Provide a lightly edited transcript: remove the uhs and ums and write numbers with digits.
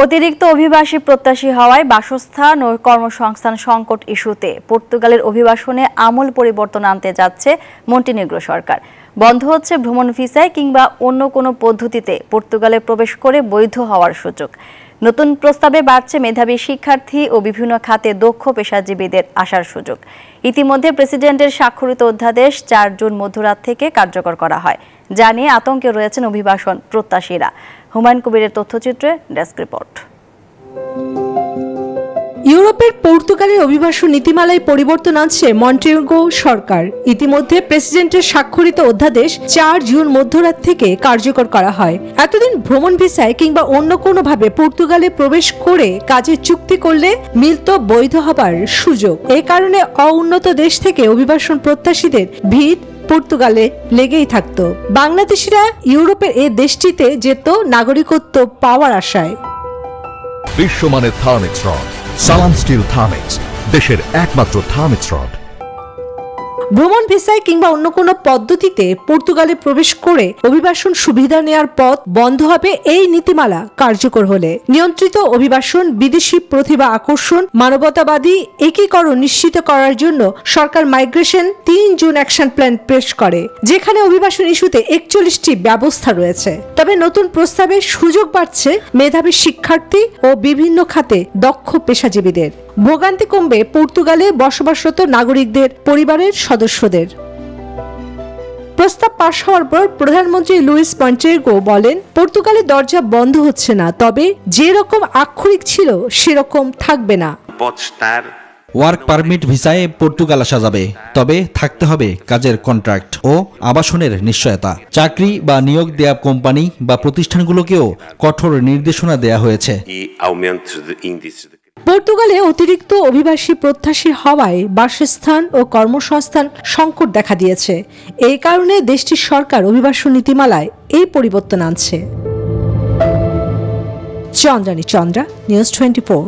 অতিরিক্ত অভিবাসী প্রত্যাশী হওয়ায় বাসস্থান ও কর্মসংস্থান সংকট ইস্যুতে পর্তুগালের অভিবাসনে আমূল পরিবর্তন আনতে যাচ্ছে মন্টিনেগ্রো সরকার। বন্ধ হচ্ছে ভ্রমণ ভিসায় কিংবা অন্য কোনো পদ্ধতিতে পর্তুগালে প্রবেশ করে বৈধ হওয়ার সুযোগ। নতুন প্রস্তাবে বাড়ছে মেধাবী শিক্ষার্থী ও বিভিন্ন খাতে দক্ষ পেশাজীবীদের আসার সুযোগ। ইতিমধ্যে প্রেসিডেন্টের স্বাক্ষরিত অধ্যাদেশ ৪ জুন মধ্যরাত থেকে কার্যকর করা হয়, যা নিয়ে আতঙ্কে রয়েছেন অভিবাসন প্রত্যাশীরা। হুমায়ুন কবিরের তথ্যচিত্রে ডেস্ক রিপোর্ট। ইউরোপের পর্তুগালের অভিবাসন নীতিমালায় পরিবর্তন আনছে মন্টিনেগ্রো সরকার। ইতিমধ্যে প্রেসিডেন্টের স্বাক্ষরিত অধ্যাদেশ ৪ জুন মধ্যরাত থেকে কার্যকর করা হয়। এতদিন ভ্রমণ ভিসায় কিংবা অন্য কোনোভাবে পর্তুগালে প্রবেশ করে কাজের চুক্তি করলে মিলত বৈধ হবার সুযোগ। এ কারণে অউন্নত দেশ থেকে অভিবাসন প্রত্যাশীদের ভিড় পর্তুগালে লেগেই থাকত। বাংলাদেশিরা ইউরোপের এ দেশটিতে যেত নাগরিকত্ব পাওয়ার আশায়। বিশ্বমানের থার্মিক্স রড, সালাম স্টিল থার্মিক্স, দেশের একমাত্র থার্মিক্স রড। ভ্রমণ ভিসায় কিংবা অন্য কোনো পদ্ধতিতে পর্তুগালে প্রবেশ করে অভিবাসন সুবিধা নেওয়ার পথ বন্ধ হবে এই নীতিমালা কার্যকর হলে। নিয়ন্ত্রিত অভিবাসন, বিদেশি প্রতিভা আকর্ষণ, মানবতাবাদী একীকরণ নিশ্চিত করার জন্য সরকার মাইগ্রেশন ৩ জুন অ্যাকশন প্ল্যান পেশ করে, যেখানে অভিবাসন ইস্যুতে ৪১টি ব্যবস্থা রয়েছে। তবে নতুন প্রস্তাবে সুযোগ বাড়ছে মেধাবী শিক্ষার্থী ও বিভিন্ন খাতে দক্ষ পেশাজীবীদের। ভোগান্তি কমবে পর্তুগালে বসবাসরত নাগরিকদের পরিবারের সদস্যদের। প্রস্তাব পাশ হওয়ার পর প্রধানমন্ত্রী লুইস মন্টিনেগ্রো বলেন, পর্তুগালের দরজা বন্ধ হচ্ছে না, তবে যে রকম আক্ষরিক ছিল সেরকম থাকবে না। ওয়ার্ক পারমিট ভিসায় পর্তুগাল আসা যাবে, তবে থাকতে হবে কাজের কন্ট্রাক্ট ও আবাসনের নিশ্চয়তা। চাকরি বা নিয়োগ দেয়া কোম্পানি বা প্রতিষ্ঠানগুলোকেও কঠোর নির্দেশনা দেয়া হয়েছে। পর্তুগালে অতিরিক্ত অভিবাসী প্রত্যাশী হওয়ায় বাসস্থান ও কর্মসংস্থান সংকট দেখা দিয়েছে। এই কারণে দেশটির সরকার অভিবাসন নীতিমালায় এই পরিবর্তন আনছে। চন্দ্রানী চন্দ্রা, নিউজ 24।